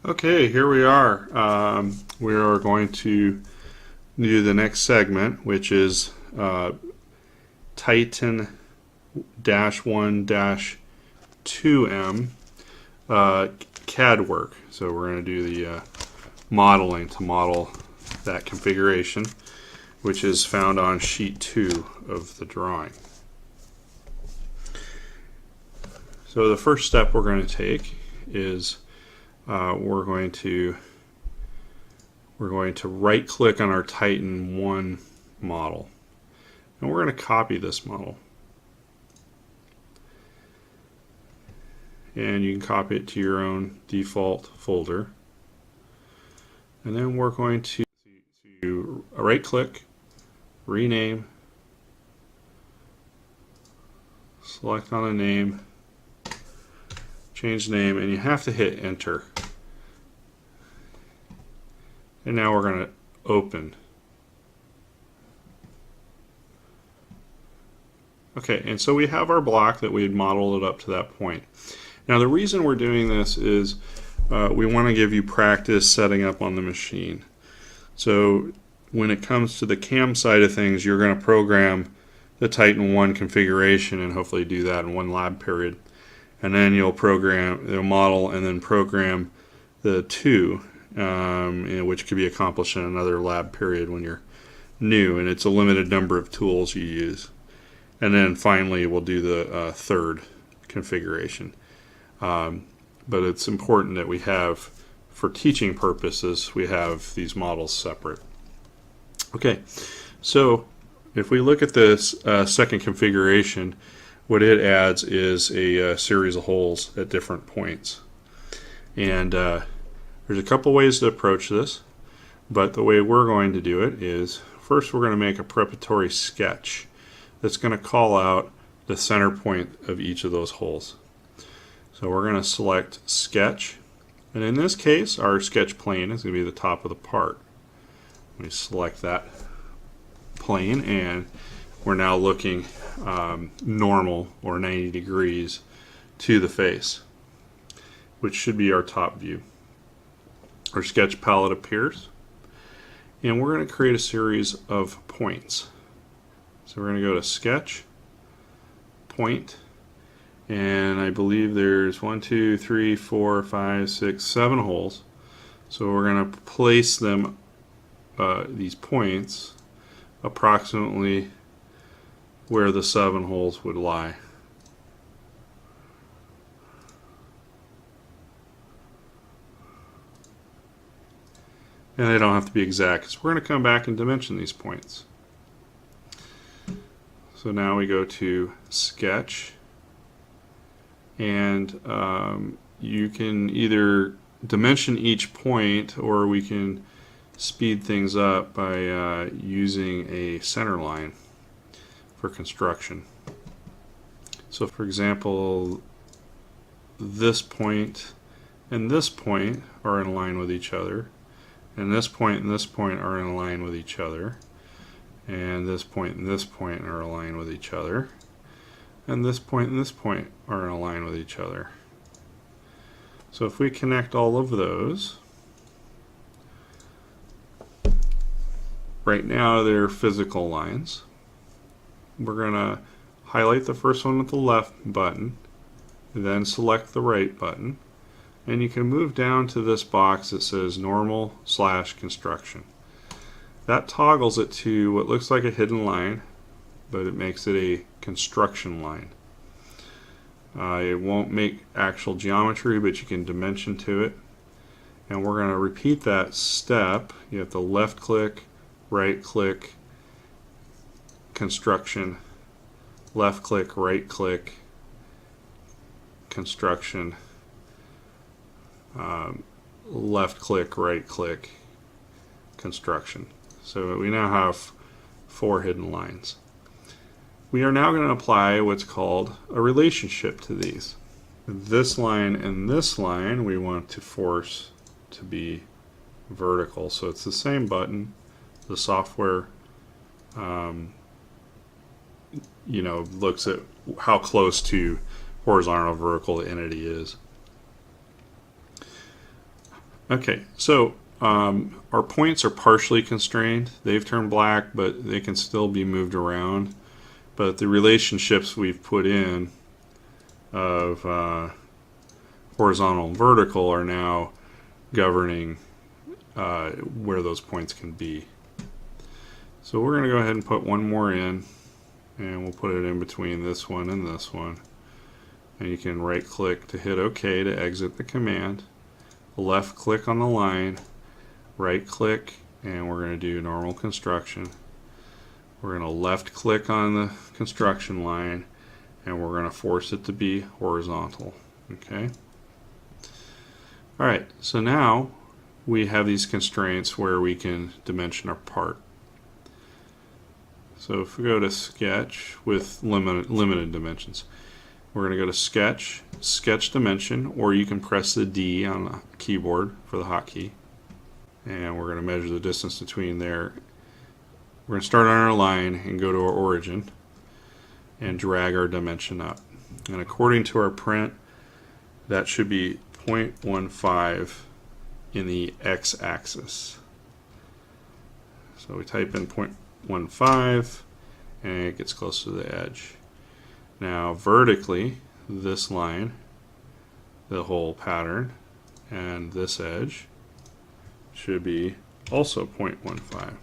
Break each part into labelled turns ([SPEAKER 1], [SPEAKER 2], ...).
[SPEAKER 1] Okay, here we are. We are going to do the next segment, which is TITAN-1-2M CAD work. So we're going to do the modeling to model that configuration, which is found on sheet 2 of the drawing. So the first step we're going to take is we're going to right click on our TITAN-1 model, and we're going to copy this model, and you can copy it to your own default folder, and then we're going to right click, rename, select on a name, change name, and you have to hit enter. And now we're going to open. Okay, and so we have our block that we had modeled it up to that point. Now the reason we're doing this is we want to give you practice setting up on the machine. So when it comes to the CAM side of things, you're going to program the TITAN-1 configuration and hopefully do that in one lab period. And then you'll program the model and then program the 2, which could be accomplished in another lab period when you're new, and it's a limited number of tools you use. And then finally we'll do the third configuration. But it's important that we have, for teaching purposes, we have these models separate. Okay, so if we look at this second configuration, what it adds is a series of holes at different points. And there's a couple ways to approach this, but the way we're going to do it is first we're going to make a preparatory sketch that's going to call out the center point of each of those holes. So we're going to select sketch, and in this case our sketch plane is going to be the top of the part. We select that plane, and we're now looking normal or 90 degrees to the face, which should be our top view. Our sketch palette appears, and we're going to create a series of points. So we're going to go to sketch, point, and I believe there's 1, 2, 3, 4, 5, 6, 7 holes. So we're going to place them, these points, approximately where the 7 holes would lie. And they don't have to be exact, because we're going to come back and dimension these points. So now we go to sketch, and you can either dimension each point, or we can speed things up by using a center line for construction. So for example, this point and this point are in line with each other, and this point and this point are in line with each other, and this point and this point are aligned with each other, and this point and this point are in line with each other. So if we connect all of those, right now they're physical lines. We're going to highlight the first one with the left button, then select the right button, and you can move down to this box that says normal/construction. That toggles it to what looks like a hidden line, but it makes it a construction line. It won't make actual geometry, but you can dimension to it. And we're going to repeat that step. You have to left click, right click, construction, left click, right click, construction, left click, right click, construction. So we now have 4 hidden lines. We are now going to apply what's called a relationship to these. This line and this line we want to force to be vertical. So it's the same button. The software looks at how close to horizontal or vertical the entity is. Okay, so our points are partially constrained. They've turned black, but they can still be moved around. But the relationships we've put in of horizontal and vertical are now governing where those points can be. So we're going to go ahead and put one more in, and we'll put it in between this one and this one. And you can right click to hit OK to exit the command. Left click on the line, right click, and we're going to do normal construction. We're going to left click on the construction line, and we're going to force it to be horizontal. Okay. Alright, so now we have these constraints where we can dimension our part. So if we go to Sketch with limited dimensions, we're going to go to Sketch, Sketch Dimension, or you can press the D on the keyboard for the hotkey. And we're going to measure the distance between there. We're going to start on our line and go to our origin and drag our dimension up. And according to our print, that should be 0.15 in the x-axis. So we type in 0.15 and it gets close to the edge. Now vertically, this line, the whole pattern, and this edge should be also 0.15.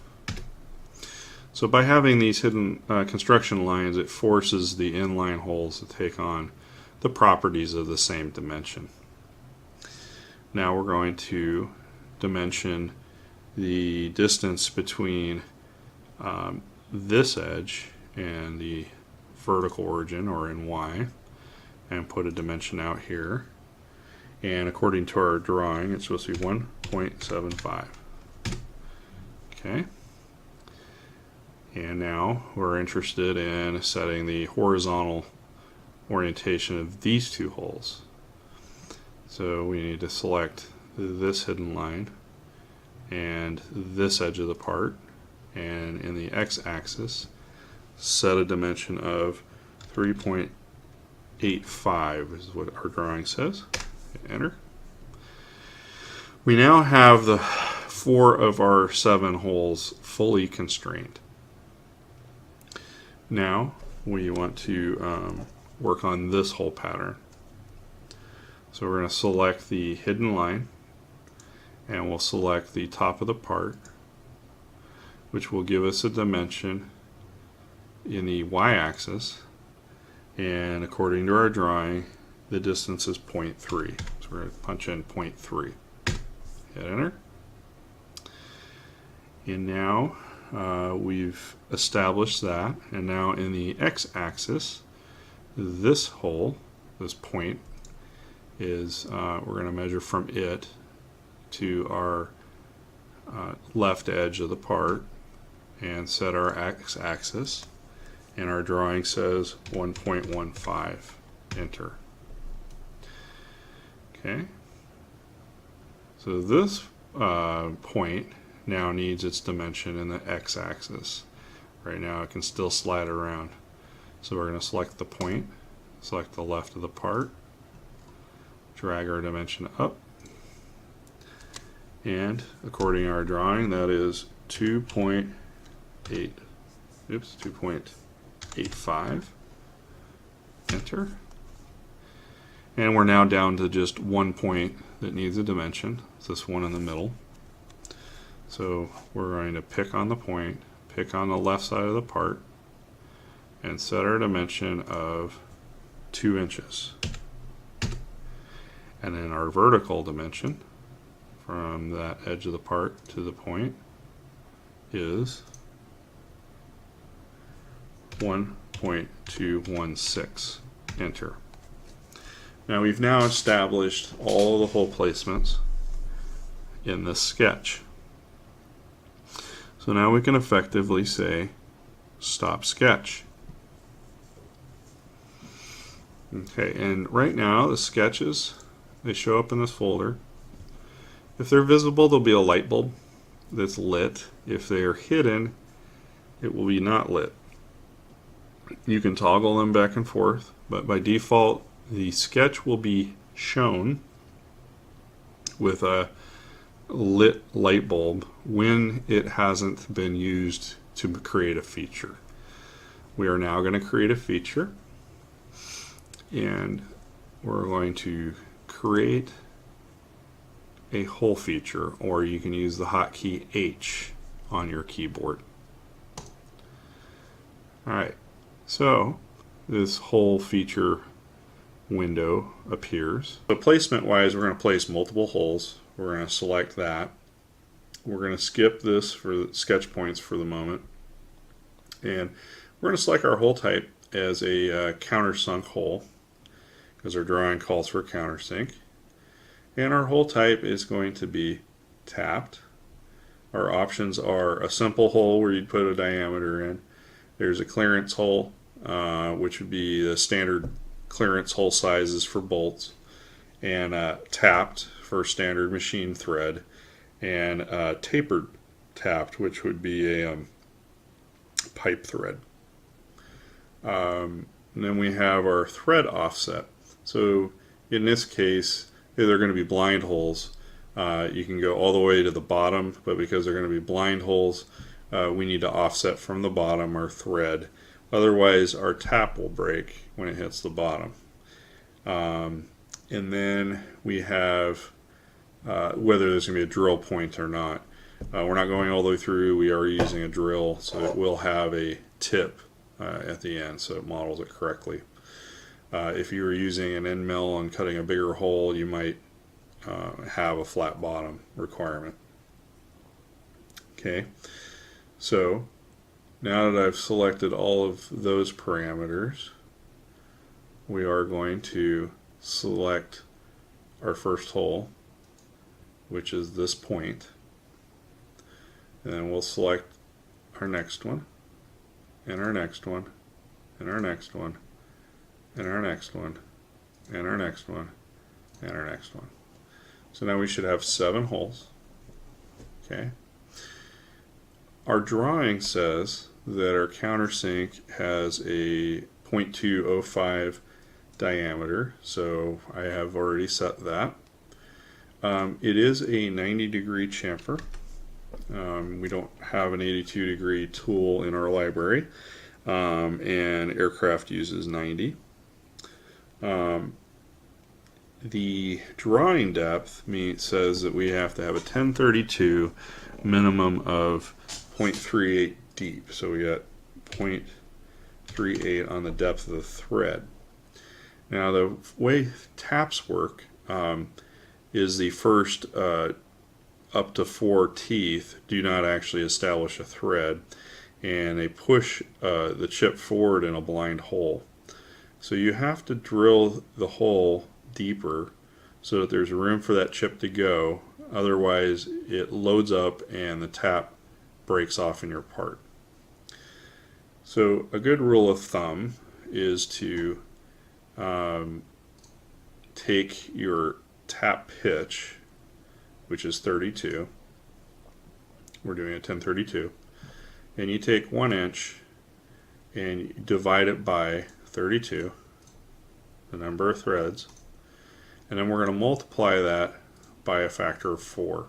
[SPEAKER 1] So by having these hidden construction lines, it forces the inline holes to take on the properties of the same dimension. Now we're going to dimension the distance between this edge and the vertical origin, or in Y, and put a dimension out here. And according to our drawing, it's supposed to be 1.75. Okay. And now we're interested in setting the horizontal orientation of these two holes. So we need to select this hidden line and this edge of the part, and in the x-axis set a dimension of 3.85 is what our drawing says. Enter. We now have the 4 of our 7 holes fully constrained. Now we want to work on this hole pattern. So we're going to select the hidden line, and we'll select the top of the part, which will give us a dimension in the y-axis, and according to our drawing, the distance is 0.3. So we're going to punch in 0.3. Hit enter. And now we've established that, and now in the x-axis, this hole, this point, is we're going to measure from it to our left edge of the part and set our x-axis, and our drawing says 1.15. Enter. Okay. So this point now needs its dimension in the x-axis. Right now it can still slide around. So we're going to select the point, select the left of the part, drag our dimension up, and according to our drawing, that is 2.85. Enter. And we're now down to just one point that needs a dimension. It's this one in the middle. So we're going to pick on the point, pick on the left side of the part, and set our dimension of 2 inches. And then our vertical dimension from that edge of the part to the point is 1.216. Enter. Now we've now established all the hole placements in this sketch. So now we can effectively say stop sketch. Okay, and right now the sketches, they show up in this folder. If they're visible, there'll be a light bulb that's lit. If they are hidden, it will be not lit. You can toggle them back and forth, but by default the sketch will be shown with a lit light bulb when it hasn't been used to create a feature. We are now going to create a feature, and we're going to create a hole feature, or you can use the hotkey H on your keyboard. Alright, so this hole feature window appears. So placement wise, we're going to place multiple holes. We're going to select that. We're going to skip this for the sketch points for the moment, and we're going to select our hole type as a countersunk hole, because our drawing calls for countersink. And our hole type is going to be tapped. Our options are a simple hole where you'd put a diameter in. There's a clearance hole, which would be the standard clearance hole sizes for bolts, and tapped for standard machine thread, and tapered tapped, which would be a pipe thread. And then we have our thread offset. So in this case, they're going to be blind holes. You can go all the way to the bottom, but because they're going to be blind holes, we need to offset from the bottom our thread. Otherwise, our tap will break when it hits the bottom. And then we have whether there's going to be a drill point or not. We're not going all the way through. We are using a drill, so it will have a tip at the end, so it models it correctly. If you were using an end mill and cutting a bigger hole, you might have a flat bottom requirement. Okay, so now that I've selected all of those parameters, we are going to select our first hole, which is this point, and then we'll select our next one, and our next one, and our next one, and our next one, and our next one, and our next one. So now we should have 7 holes. Okay. Our drawing says that our countersink has a 0.205 diameter, so I have already set that. It is a 90-degree chamfer. We don't have an 82-degree tool in our library, and aircraft uses 90. The drawing depth says that we have to have a 1032 minimum of 0.38 deep, so we got 0.38 on the depth of the thread. Now the way taps work is the first up to 4 teeth do not actually establish a thread, and they push the chip forward in a blind hole. So you have to drill the hole deeper so that there's room for that chip to go, otherwise it loads up and the tap breaks off in your part. So a good rule of thumb is to take your tap pitch, which is 32, we're doing a 1032, and you take 1 inch and you divide it by 32, the number of threads, and then we're going to multiply that by a factor of 4,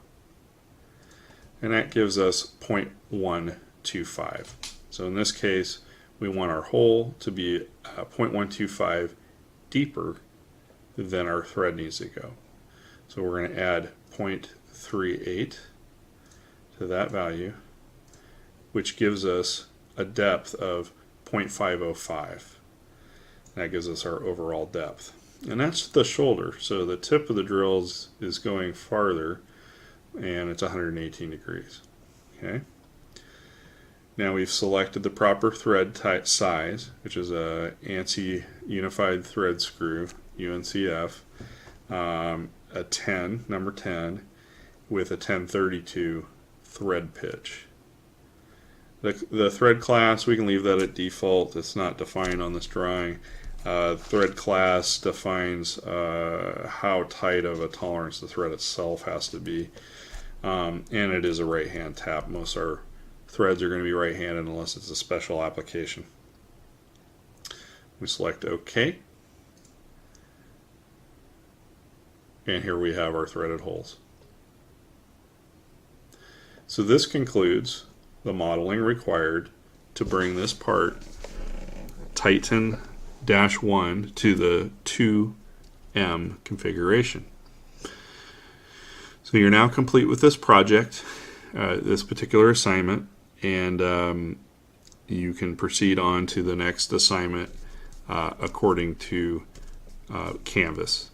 [SPEAKER 1] and that gives us 0.125. So in this case, we want our hole to be 0.125 deeper than our thread needs to go. So we're going to add 0.38 to that value, which gives us a depth of 0.505. That gives us our overall depth. And that's the shoulder. So the tip of the drill is going farther, and it's 118 degrees. Okay. Now we've selected the proper thread type size, which is a ANSI Unified Thread Screw, UNCF, a 10, number 10, with a 1032 thread pitch. The thread class, we can leave that at default. It's not defined on this drawing. Thread class defines how tight of a tolerance the thread itself has to be, and it is a right-hand tap. Most of our threads are going to be right-handed unless it's a special application. We select OK, and here we have our threaded holes. So this concludes the modeling required to bring this part Titan-1 to the 2M configuration. So you're now complete with this project, this particular assignment, and you can proceed on to the next assignment according to Canvas.